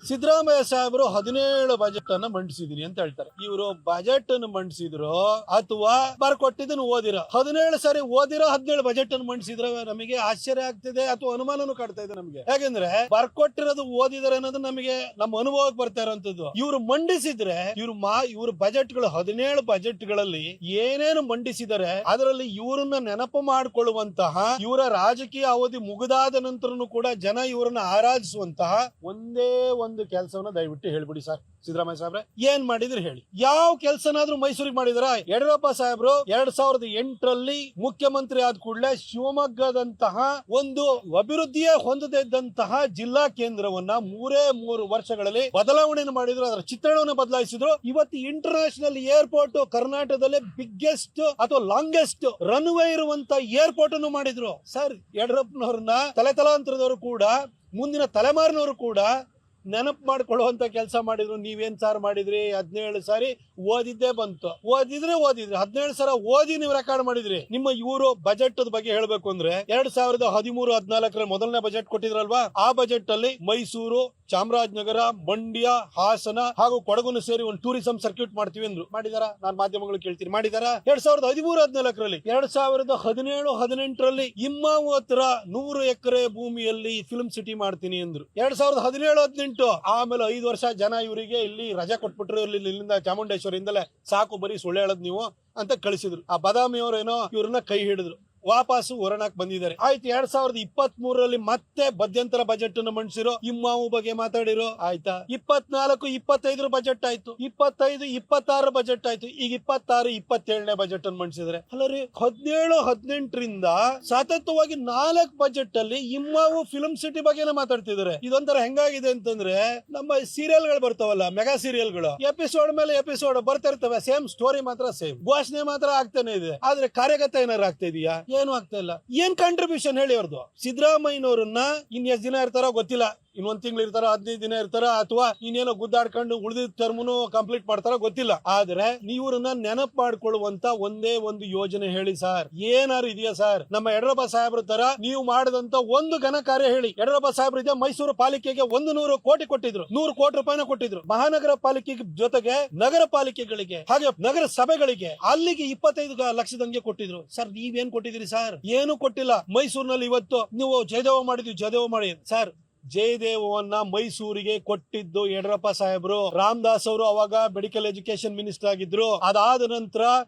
ಸಿದ್ದರಾಮಯ್ಯ ಸಾಹೇಬರು 17 ಬಜೆಟ್ ಅನ್ನ ಮಂಡಿಸಿದೀನಿ ಅಂತ ಹೇಳ್ತಾರೆ. ಇವರು ಬಜೆಟ್ ಅನ್ನು ಮಂಡಿಸಿದ್ರು ಅಥವಾ ಬರ್ಕೊಟ್ಟಿದ್ದನ್ನು ಓದಿರೋ 17 ಸಾರಿ ಓದಿರೋ 17 ಬಜೆಟ್ ಅನ್ನು ಮಂಡಿಸಿದ್ರೆ ನಮಗೆ ಆಶ್ಚರ್ಯ ಆಗ್ತಿದೆ ಅಥವಾ ಅನುಮಾನನೂ ಕಾಡ್ತಾ ಇದೆ ನಮಗೆ. ಯಾಕೆಂದ್ರೆ ಬರ್ಕೊಟ್ಟಿರೋದು ಓದಿದಾರೆ ಅನ್ನೋದು ನಮಗೆ ನಮ್ಮ ಅನುಭವಕ್ಕೆ ಬರ್ತಾ ಇರೋಂಥದ್ದು. ಇವರು ಮಂಡಿಸಿದ್ರೆ ಇವರು ಬಜೆಟ್ ಗಳು 17 ಬಜೆಟ್ ಗಳಲ್ಲಿ ಏನೇನು ಮಂಡಿಸಿದರೆ ಅದರಲ್ಲಿ ಇವರನ್ನ ನೆನಪು ಮಾಡಿಕೊಳ್ಳುವಂತಹ, ಇವರ ರಾಜಕೀಯ ಅವಧಿ ಮುಗಿದಾದ ನಂತರನು ಕೂಡ ಜನ ಇವರನ್ನ ಆರಾಧಿಸುವಂತಹ ಒಂದೇ ಒಂದು ಕೆಲಸವನ್ನ ದಯವಿಟ್ಟು ಹೇಳ್ಬಿಡಿ ಸರ್. ಸಿದ್ದರಾಮಯ್ಯ ಸಾಹೇಬ್ರೆ ಏನ್ ಮಾಡಿದ್ರಿ ಹೇಳಿ. ಯಾವ ಕೆಲಸನಾದ್ರೂ ಮೈಸೂರಿಗೆ ಮಾಡಿದ್ರ? ಯಡಿಯೂರಪ್ಪ ಸಾಹೇಬ್ರು 2008ರಲ್ಲಿ ಮುಖ್ಯಮಂತ್ರಿ ಆದ ಕೂಡಲೇ ಶಿವಮೊಗ್ಗದಂತಹ ಒಂದು ಅಭಿವೃದ್ಧಿಯೇ ಹೊಂದದೇ ಇದ್ದಂತಹ ಜಿಲ್ಲಾ ಕೇಂದ್ರವನ್ನ 3 ವರ್ಷಗಳಲ್ಲಿ ಬದಲಾವಣೆ ಮಾಡಿದ್ರು. ಅದರ ಚಿತ್ರಣವನ್ನು ಬದಲಾಯಿಸಿದ್ರು. ಇವತ್ತು ಇಂಟರ್ನ್ಯಾಷನಲ್ ಏರ್ಪೋರ್ಟ್ ಕರ್ನಾಟಕದಲ್ಲೇ ಬಿಗ್ಗೆಸ್ಟ್ ಅಥವಾ ಲಾಂಗೆಸ್ಟ್ ರನ್ವೇ ಇರುವಂತ ಏರ್ಪೋರ್ಟ್ ಅನ್ನು ಮಾಡಿದ್ರು. ಸರ್, ಯಡಿಯೂರಪ್ಪನವ್ರನ್ನ ತಲೆತಲಾಂತರದವರು ಕೂಡ, ಮುಂದಿನ ತಲೆಮಾರಿನವರು ಕೂಡ ನೆನಪು ಮಾಡ್ಕೊಳ್ಳುವಂತ ಕೆಲಸ ಮಾಡಿದ್ರು. ನೀವೇನ್ ಸಾರ್ ಮಾಡಿದ್ರಿ? 17 ಸಾರಿ ಓದಿದ್ದೇ ಬಂತು. ಓದಿದ್ರಿ 17 ಸಲ ಓದಿ ನೀವು ರೆಕಾರ್ಡ್ ಮಾಡಿದ್ರಿ. ನಿಮ್ಮ ಇವರು ಬಜೆಟ್ ಬಗ್ಗೆ ಹೇಳ್ಬೇಕು ಅಂದ್ರೆ 2013-14 ಮೊದಲನೇ ಬಜೆಟ್ ಕೊಟ್ಟಿದ್ರಲ್ವಾ, ಆ ಬಜೆಟ್ ಅಲ್ಲಿ ಮೈಸೂರು, ಚಾಮರಾಜನಗರ, ಮಂಡ್ಯ, ಹಾಸನ ಹಾಗೂ ಕೊಡಗುನು ಸೇರಿ ಒಂದು ಟೂರಿಸಂ ಸರ್ಕ್ಯೂಟ್ ಮಾಡ್ತೀವಿ ಅಂದ್ರು. ಮಾಡಿದಾರ? ನಾನು ಮಾಧ್ಯಮಗಳು ಕೇಳ್ತೀನಿ, ಮಾಡಿದಾರ? 2013-14ರಲ್ಲಿ 2017-18ರಲ್ಲಿ ಇಮ್ಮಾವು ಹತ್ರ 100 ಎಕರೆ ಭೂಮಿಯಲ್ಲಿ ಫಿಲ್ಮ್ ಸಿಟಿ ಮಾಡ್ತೀನಿ ಅಂದ್ರು. 2017-18 ಆಮೇಲೆ 5 ವರ್ಷ ಜನ ಇವರಿಗೆ ಇಲ್ಲಿ ರಜಾ ಕೊಟ್ಬಿಟ್ರು. ಇಲ್ಲಿಂದ ಚಾಮುಂಡೇಶ್ವರಿಂದಲೇ ಸಾಕು, ಬರೀ ಸುಳ್ಳು ಹೇಳದ್ ನೀವು ಅಂತ ಕಳಿಸಿದ್ರು. ಆ ಬದಾಮಿ ಅವರೇನೋ ಇವ್ರನ್ನ ಕೈ ಹಿಡಿದ್ರು, ವಾಪಸ್ಸು ಹೊರನಾಕ್ ಬಂದಿದ್ದಾರೆ. ಆಯ್ತು, 2023ರಲ್ಲಿ ಮತ್ತೆ ಮಧ್ಯಂತರ ಬಜೆಟ್ ಅನ್ನು ಮಂಡಿಸಿರೋ, ಇಮ್ಮಾವು ಬಗ್ಗೆ ಮಾತಾಡಿರೋ. ಆಯ್ತಾ, 24-25 ಬಜೆಟ್ ಆಯ್ತು, 25-26 ಬಜೆಟ್ ಆಯ್ತು, ಈಗ 26-27ನೇ ಬಜೆಟ್ ಅನ್ನು ಮಂಡಿಸಿದ್ರೆ. ಅಲ್ಲರಿ, 17-18ರಿಂದ ಸತತವಾಗಿ 4 ಬಜೆಟ್ ಅಲ್ಲಿ ಇಮ್ಮಾವು ಫಿಲ್ಮ್ ಸಿಟಿ ಬಗ್ಗೆನೇ ಮಾತಾಡ್ತಿದ್ದಾರೆ. ಇದೊಂಥರ ಹೆಂಗಾಗಿದೆ ಅಂತಂದ್ರೆ, ನಮ್ಮ ಸೀರಿಯಲ್ ಗಳು ಬರ್ತಾವಲ್ಲ, ಮೆಗಾ ಸೀರಿಯಲ್ ಗಳು, ಎಪಿಸೋಡ್ ಮೇಲೆ ಎಪಿಸೋಡ್ ಬರ್ತಾ ಇರ್ತವೆ. ಸೇಮ್ ಸ್ಟೋರಿ ಮಾತ್ರ ಸೇಮ್, ಘೋಷಣೆ ಮಾತ್ರ ಆಗ್ತಾನೆ ಇದೆ. ಆದ್ರೆ ಕಾರ್ಯಗತ ಏನಾರು ಆಗ್ತಾ ಇದೆಯಾ? ಏನು ಆಗ್ತಾ ಇಲ್ಲ. ಏನ್ ಕಾಂಟ್ರಿಬ್ಯೂಷನ್ ಹೇಳಿ ಅವ್ರದ್ದು? ಸಿದ್ದರಾಮಯ್ಯನವ್ರನ್ನ ಇನ್ ಎಷ್ಟು ದಿನ ಇರ್ತಾರೋ ಗೊತ್ತಿಲ್ಲ, ಇನ್ನೊಂದ್ ತಿಂಗಳು ಇರ್ತಾರ, 15 ದಿನ ಇರ್ತಾರ, ಅಥವಾ ಇನ್ನೇನೋ ಗುದ್ದಾಡ್ಕೊಂಡು ಉಳಿದ ಟರ್ಮ್ನು ಕಂಪ್ಲೀಟ್ ಮಾಡ್ತಾರ ಗೊತ್ತಿಲ್ಲ. ಆದ್ರೆ ನೀವ್ರನ್ನ ನೆನಪು ಮಾಡ್ಕೊಳ್ಳುವಂತ ಒಂದೇ ಒಂದು ಯೋಜನೆ ಹೇಳಿ ಸರ್. ಏನಾರು ಇದೆಯಾ ಸರ್? ನಮ್ಮ ಯಡಿಯೂರಪ್ಪ ಸಾಹೇಬ್ರ ತರ ನೀವು ಮಾಡಿದಂತ ಒಂದು ಘನ ಕಾರ್ಯ ಹೇಳಿ. ಯಡಿಯೂರಪ್ಪ ಸಾಹೇಬ್ರ ಇದೆ ಮೈಸೂರು ಪಾಲಿಕೆಗೆ 100 ಕೋಟಿ ಕೊಟ್ಟಿದ್ರು, 100 ಕೋಟಿ ರೂಪಾಯಿನ ಕೊಟ್ಟಿದ್ರು. ಮಹಾನಗರ ಪಾಲಿಕೆ ಜೊತೆಗೆ ನಗರ ಪಾಲಿಕೆಗಳಿಗೆ ಹಾಗೆ ನಗರ ಸಭೆಗಳಿಗೆ ಅಲ್ಲಿಗೆ 25 ಲಕ್ಷದಂಗೆ ಕೊಟ್ಟಿದ್ರು. ಸರ್, ನೀವೇನ್ ಕೊಟ್ಟಿದ್ರಿ ಸರ್? ಏನು ಕೊಟ್ಟಿಲ್ಲ. ಮೈಸೂರಿನಲ್ಲಿ ಇವತ್ತು ನೀವು ಜಯದೇವ ಮಾಡಿದ್ವಿ, ಜಯದೇವ ಮಾಡಿ ಸರ್. ಜಯದೇವವನ್ನ ಮೈಸೂರಿಗೆ ಕೊಟ್ಟಿದ್ದು ಯಡಿಯೂರಪ್ಪ ಸಾಹೇಬ್ರು. ರಾಮದಾಸ್ ಅವರು ಅವಾಗ ಮೆಡಿಕಲ್ ಎಜುಕೇಶನ್ ಮಿನಿಸ್ಟರ್ ಆಗಿದ್ರು. ಅದಾದ ನಂತರ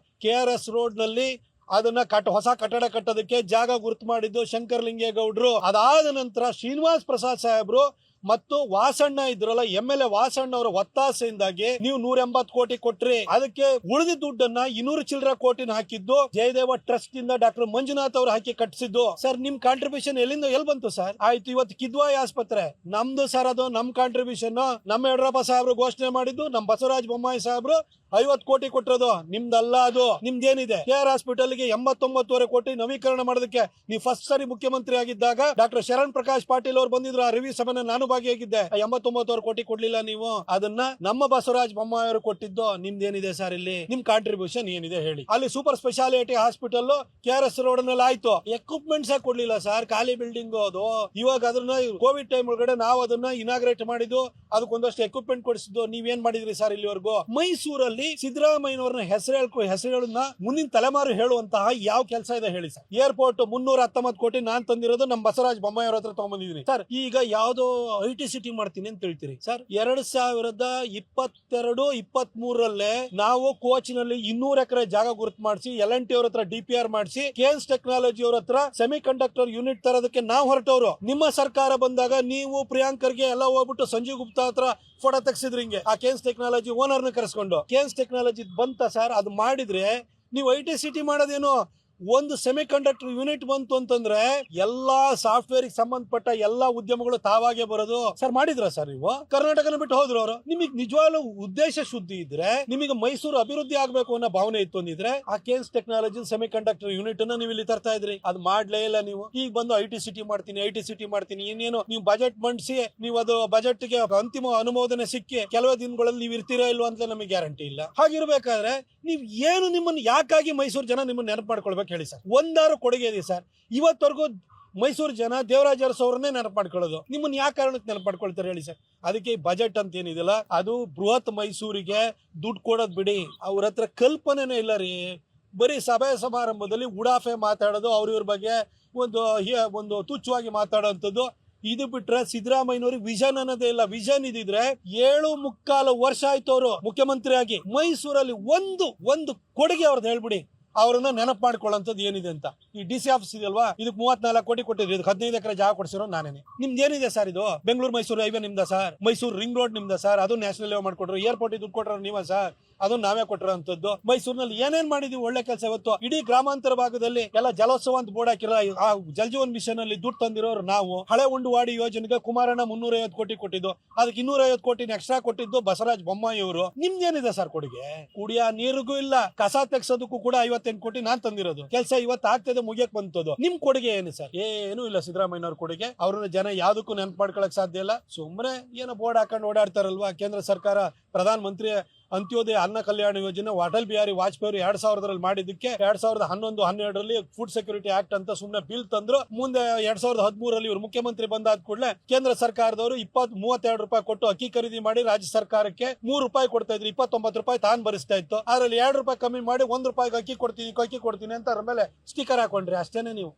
KRS ರೋಡ್ ನಲ್ಲಿ ಅದನ್ನ ಹೊಸ ಕಟ್ಟಡ ಕಟ್ಟೋದಕ್ಕೆ ಜಾಗ ಗುರುತು ಮಾಡಿದ್ದು ಶಂಕರಲಿಂಗೇಗೌಡರು. ಅದಾದ ನಂತರ ಶ್ರೀನಿವಾಸ್ ಪ್ರಸಾದ್ ಸಾಹೇಬ್ರು ಮತ್ತು ವಾಸಣ್ಣ ಇದ್ರಲ್ಲ, MLA ವಾಸಣ್ಣ ಅವರ ಒತ್ತಾಸೆಯಿಂದಾಗಿ ನೀವು 180 ಕೋಟಿ ಕೊಟ್ರಿ. ಅದಕ್ಕೆ ಉಳಿದ ದುಡ್ಡನ್ನ 200 ಚಿಲ್ಲರ ಕೋಟಿನ ಹಾಕಿದ್ದು ಜಯದೇವ ಟ್ರಸ್ಟ್ ಇಂದ ಡಾಕ್ಟರ್ ಮಂಜುನಾಥ್ ಅವರು ಹಾಕಿ ಕಟ್ಟಿಸಿದ್ದು. ಸರ್, ನಿಮ್ ಕಾಂಟ್ರಿಬ್ಯೂಷನ್ ಎಲ್ಲಿ ಬಂತು ಸರ್? ಆಯ್ತು, ಇವತ್ತು ಕಿದ್ವಾಯಿ ಆಸ್ಪತ್ರೆ ನಮ್ದು ಸರ್, ಅದು ನಮ್ ಕಾಂಟ್ರಿಬ್ಯೂಷನ್. ನಮ್ಮ ಯಡಿಯೂರಪ್ಪ ಸಾಹೇಬ್ರು ಘೋಷಣೆ ಮಾಡಿದ್ದು, ನಮ್ಮ ಬಸವರಾಜ ಬೊಮ್ಮಾಯಿ ಸಾಹೇಬ್ರು 50 ಕೋಟಿ ಕೊಟ್ಟಿರೋದು. ನಿಮ್ದಲ್ಲ ಅದು. ನಿಮ್ದೇನಿದೆ? KR ಹಾಸ್ಪಿಟಲ್ ಗೆ 89.5 ಕೋಟಿ ನವೀಕರಣ ಮಾಡೋದಕ್ಕೆ ನೀವು ಫಸ್ಟ್ ಸರಿ ಮುಖ್ಯಮಂತ್ರಿ ಆಗಿದ್ದಾಗ ಡಾಕ್ಟರ್ ಶರಣ್ ಪ್ರಕಾಶ್ ಪಾಟೀಲ್ ಅವರು ಬಂದಿದ್ರು. ಆ ರಿವ್ಯೂ ಸಭೆನ ನಾನು ಭಾಗಿಯಾಗಿದ್ದೆ. 89 ಕೋಟಿ ಕೊಡ್ಲಿಲ್ಲ ನೀವು. ಅದನ್ನ ನಮ್ಮ ಬಸವರಾಜ ಬೊಮ್ಮಾಯಿ ಅವರು ಕೊಟ್ಟಿದ್ದು. ನಿಮ್ದೇನಿದೆ ಸರ್ ಇಲ್ಲಿ? ನಿಮ್ ಕಾಂಟ್ರಿಬ್ಯೂಷನ್ ಏನಿದೆ ಹೇಳಿ? ಅಲ್ಲಿ super speciality hospital KRS road ನಲ್ಲಿ ಆಯ್ತು, ಎಕ್ವಿಪ್ಮೆಂಟ್ಸ್ ಕೊಡ್ಲಿಲ್ಲ ಸರ್, ಖಾಲಿ ಬಿಲ್ಡಿಂಗ್ ಅದು. ಇವಾಗ ಅದನ್ನ ಕೋವಿಡ್ ಟೈಮ್ ಒಳಗಡೆ ನಾವು ಅದನ್ನ ಇನಾಗ್ರೇಟ್ ಮಾಡಿದ್ದು, ಅದಕ್ಕೊಂದಷ್ಟು ಎಕ್ವಿಪ್ಮೆಂಟ್ ಕೊಡಿಸಿದ್ದು. ನೀವೇನ್ ಮಾಡಿದ್ರಿ ಸರ್ ಇಲ್ಲಿವರೆಗೂ? ಮೈಸೂರಲ್ಲಿ ಸಿದ್ದರಾಮಯ್ಯನವ್ರನ್ನ ಹೆಸರೇಳನ್ನ ಮುಂದಿನ ತಲೆಮಾರು ಹೇಳುವಂತಹ ಯಾವ ಕೆಲಸ ಇದೆ ಹೇಳಿ ಸರ್? ಏರ್ಪೋರ್ಟ್ 319 ಕೋಟಿ ನಾನ್ ತಂದಿರೋದು ನಮ್ಮ ಬಸವರಾಜ ಬೊಮ್ಮಾಯಿ ಅವ್ರ ಹತ್ರ ತಗೊಂಡ್ಬಂದಿದ್ದೀನಿ ಸರ್. ಈಗ ಯಾವ್ದೋ IT ಸಿಟಿ ಮಾಡ್ತೀನಿ ಅಂತ ಹೇಳ್ತೀರಿ ಸರ್. 2022-23ರಲ್ಲೇ ನಾವು ಕೋಚಿನಲ್ಲಿ 200 ಎಕರೆ ಜಾಗ ಗುರುತು ಮಾಡಿಸಿ, L&T ಅವ್ರ ಹತ್ರ DPR ಮಾಡಿಸಿ, ಕೇನ್ಸ್ ಟೆಕ್ನಾಲಜಿ ಅವ್ರ ಹತ್ರ ಸೆಮಿ ಕಂಡಕ್ಟರ್ ಯೂನಿಟ್ ತರೋದಕ್ಕೆ ನಾವು ಹೊರಟವರು. ನಿಮ್ಮ ಸರ್ಕಾರ ಬಂದಾಗ ನೀವು ಪ್ರಿಯಾಂಕರ್ಗೆ ಎಲ್ಲ ಹೋಗ್ಬಿಟ್ಟು ಸಂಜೀವ್ ಗುಪ್ತಾ ಹತ್ರ ಫೋಟೋ ತೆಗ್ಸಿದ್ರಿ. ಹಿಂಗೆ ಆ ಕೇನ್ಸ್ ಟೆಕ್ನಾಲಜಿ ಓನರ್ನ ಕರೆಸ್ಕೊಂಡು ಕೇನ್ಸ್ ಟೆಕ್ನಾಲಜಿ ಬಂತ ಸರ್. ಅದು ಮಾಡಿದ್ರೆ ನೀವು IT ಸಿಟಿ ಮಾಡೋದೇನು? ಒಂದು ಸೆಮಿ ಕಂಡಕ್ಟರ್ ಯೂನಿಟ್ ಬಂತು ಅಂತಂದ್ರೆ ಎಲ್ಲಾ ಸಾಫ್ಟ್ವೇರ್ ಸಂಬಂಧಪಟ್ಟ ಎಲ್ಲಾ ಉದ್ಯಮಗಳು ತಾವಾಗೆ ಬರೋದು. ಸರ್, ಮಾಡಿದ್ರ ಸರ್ ನೀವು? ಕರ್ನಾಟಕನ ಬಿಟ್ಟು ಹೋದ್ರು ಅವರು. ನಿಮಗೆ ನಿಜವಾಗ್ಲೂ ಉದ್ದೇಶ ಶುದ್ಧಿ ಇದ್ರೆ, ನಿಮಗೆ ಮೈಸೂರು ಅಭಿವೃದ್ಧಿ ಆಗ್ಬೇಕು ಅನ್ನೋ ಭಾವನೆ ಇತ್ತು ಅಂದಿದ್ರೆ ಆ ಕೇನ್ಸ್ ಟೆಕ್ನಾಲಜಿ ಸೆಮಿ ಕಂಡಕ್ಟರ್ ಯೂನಿಟ್ ಅನ್ನ ನೀವು ಇಲ್ಲಿ ತರ್ತಾ ಇದ್ರಿ. ಅದು ಮಾಡ್ಲೇ ಇಲ್ಲ ನೀವು. ಈಗ ಬಂದು IT ಸಿಟಿ ಮಾಡ್ತೀನಿ ಇನ್ನೇನು ನೀವು ಬಜೆಟ್ ಮಂಡಿಸಿ, ನೀವು ಅದು ಬಜೆಟ್ ಗೆ ಅಂತಿಮ ಅನುಮೋದನೆ ಸಿಕ್ಕಿ ಕೆಲವೇ ದಿನಗಳಲ್ಲಿ ನೀವು ಇರ್ತೀರಾ ಇಲ್ವಾ ಅಂತ ನಮಗೆ ಗ್ಯಾರಂಟಿ ಇಲ್ಲ. ಹಾಗಿರ್ಬೇಕಾದ್ರೆ ನೀವು ಏನು, ನಿಮ್ಮನ್ನು ಯಾಕಾಗಿ ಮೈಸೂರು ಜನ ನಿಮ್ಮನ್ನ ನೆನಪು ಮಾಡ್ಕೊಳ್ಬೇಕು ಹೇಳಿ ಸರ್? ಒಂದಾರು ಕೊಡುಗೆ ಇದೆ ಸರ್? ಇವತ್ತವರೆಗೂ ಮೈಸೂರು ಜನ ದೇವರಾಜ ಅರಸು ಅವ್ರನ್ನೇ ನೆನಪು ಮಾಡ್ಕೊಳ್ಳೋದು. ನಿಮ್ಮನ್ನ ಯಾವ ಕಾರಣಕ್ಕೆ ನೆನಪು ಮಾಡ್ಕೊಳ್ತಾರೆ ಹೇಳಿ ಸರ್? ಅದಕ್ಕೆ ಈ ಬಜೆಟ್ ಅಂತ ಏನಿದಿಲ್ಲ, ಅದು ಬೃಹತ್ ಮೈಸೂರಿಗೆ ದುಡ್ಡು ಕೊಡೋದ್ ಬಿಡಿ, ಅವ್ರ ಹತ್ರ ಕಲ್ಪನೆನೇ ಇಲ್ಲ ರೀ. ಬರೀ ಸಭೆ ಸಮಾರಂಭದಲ್ಲಿ ಉಡಾಫೆ ಮಾತಾಡೋದು, ಅವ್ರ ಬಗ್ಗೆ ಒಂದು ತುಚ್ಛವಾಗಿ ಮಾತಾಡೋಂಥದ್ದು. ಇದು ಬಿಟ್ರೆ ಸಿದ್ದರಾಮಯ್ಯನವ್ರಿಗೆ ವಿಷನ್ ಅನ್ನೋದೇ ಇಲ್ಲ. ವಿಷನ್ ಇದಿದ್ರೆ 7.25 ವರ್ಷ ಆಯ್ತು ಅವರು ಮುಖ್ಯಮಂತ್ರಿ ಆಗಿ. ಮೈಸೂರಲ್ಲಿ ಒಂದು ಕೊಡುಗೆ ಅವ್ರದ್ದು ಹೇಳ್ಬಿಡಿ, ಅವ್ರನ್ನ ನೆನಪು ಮಾಡ್ಕೊಳ್ಳೋಂಥದ್ದು ಏನಿದೆ ಅಂತ. ಈ DC ಆಫೀಸ್ ಇದೆಯಲ್ವಾ, ಇದಕ್ಕೆ 34 ಕೋಟಿ ಕೊಟ್ಟಿದ್ರಿ, ಇದಕ್ಕೆ 15 ಎಕರೆ ಜಾಗ ಕೊಡ್ಸಿರೋ ನಾನೇನೆ. ನಿಮ್ದು ಏನಿದೆ ಸರ್ ಇದು? ಬೆಂಗಳೂರು ಮೈಸೂರು ಹೈವೇ ನಿಮ್ದ ಸರ್? ಮೈಸೂರು ರಿಂಗ್ ರೋಡ್ ನಿಮ್ದ ಸರ್? ಅದು ನ್ಯಾಷನಲ್ ಹೈವೇ ಮಾಡ್ಕೊಟ್ರು. ಏರ್ಪೋರ್ಟ್ ದುಡ್ಡು ಕೊಟ್ಟರು ನೀವ ಸರ್? ಅದನ್ನ ನಾವೇ ಕೊಟ್ಟಿರೋಂಥದ್ದು. ಮೈಸೂರಿನಲ್ಲಿ ಏನೇನ್ ಮಾಡಿದೀವಿ ಒಳ್ಳೆ ಕೆಲಸ. ಇವತ್ತು ಇಡೀ ಗ್ರಾಮಾಂತರ ಭಾಗದಲ್ಲಿ ಎಲ್ಲ ಜಲೋತ್ಸವ ಅಂತ ಬೋರ್ಡ್ ಹಾಕಿರೋ, ಆ ಜಲ್ ಜೀವನ್ ಮಿಷನ್ ಅಲ್ಲಿ ದುಡ್ಡು ತಂದಿರೋರು ನಾವು. ಹಳೆ ಉಂಡುವಾಡಿ ಯೋಜನೆಗೆ ಕುಮಾರಣ್ಣ 350 ಕೋಟಿ ಕೊಟ್ಟಿದ್ದು, ಅದಕ್ಕೆ 250 ಕೋಟಿ ಎಕ್ಸ್ಟ್ರಾ ಕೊಟ್ಟಿದ್ದು ಬಸವರಾಜ ಬೊಮ್ಮಾಯಿ ಅವರು. ನಿಮ್ದೇನಿದೆ ಸರ್ ಕೊಡುಗೆ? ಕುಡಿಯ ನೀರಿಗೂ ಇಲ್ಲ, ಕಸ ತೆಗ್ಸೋದಕ್ಕೂ ಕೂಡ 58 ಕೋಟಿ ನಾನ್ ತಂದಿರೋದು. ಕೆಲಸ ಇವತ್ತು ಆಗ್ತದೆ, ಮುಗಿಯಕ್ ಬಂತದ್ದು. ನಿಮ್ ಕೊಡುಗೆ ಏನು ಸರ್? ಏನೂ ಇಲ್ಲ ಸಿದ್ದರಾಮಯ್ಯನವ್ರ ಕೊಡುಗೆ. ಅವ್ರನ್ನ ಜನ ಯಾವ್ದಕ್ಕೂ ನೆನಪು ಮಾಡ್ಕೊಳಕ್ ಸಾಧ್ಯ ಇಲ್ಲ. ಸುಮ್ಮನೆ ಏನೋ ಬೋರ್ಡ್ ಹಾಕೊಂಡು ಓಡಾಡ್ತಾರಲ್ವಾ. ಕೇಂದ್ರ ಸರ್ಕಾರ ಪ್ರಧಾನ ಮಂತ್ರಿ ಅಂತ್ಯೋದಯ ಅನ್ನ ಕಲ್ಯಾಣ ಯೋಜನೆ ಅಟಲ್ ಬಿಹಾರಿ ವಾಜಪೇಯಿ ಅವರು 2000 ಮಾಡಿದ್ದಕ್ಕೆ 2011-12 ಫುಡ್ ಸೆಕ್ಯೂರಿಟಿ ಆಕ್ಟ್ ಅಂತ ಸುಮ್ಮನೆ ಬಿಲ್ ತಂದ್ರು. ಮುಂದೆ 2013 ಇವರು ಮುಖ್ಯಮಂತ್ರಿ ಬಂದಾದ ಕೂಡಲೇ ಕೇಂದ್ರ ಸರ್ಕಾರದವರು 32 ರೂಪಾಯಿ ಕೊಟ್ಟು ಅಕ್ಕಿ ಖರೀದಿ ಮಾಡಿ ರಾಜ್ಯ ಸರ್ಕಾರಕ್ಕೆ 3 ರೂಪಾಯಿ ಕೊಡ್ತಾ ಇದ್ರು. 29 ರೂಪಾಯಿ ತಾನು ಭರಿಸ್ತಾ ಇತ್ತು. ಅದ್ರಲ್ಲಿ 2 ರೂಪಾಯಿ ಕಮ್ಮಿ ಮಾಡಿ 1 ರೂಪಾಯಿಗೆ ಅಕ್ಕಿ ಕೊಡ್ತೀನಿ ಅಂತ ಅದ್ರ ಮೇಲೆ ಸ್ಟಿಕರ್ ಹಾಕೊಂಡ್ರಿ. ಅಷ್ಟೇನೆ ನೀವು.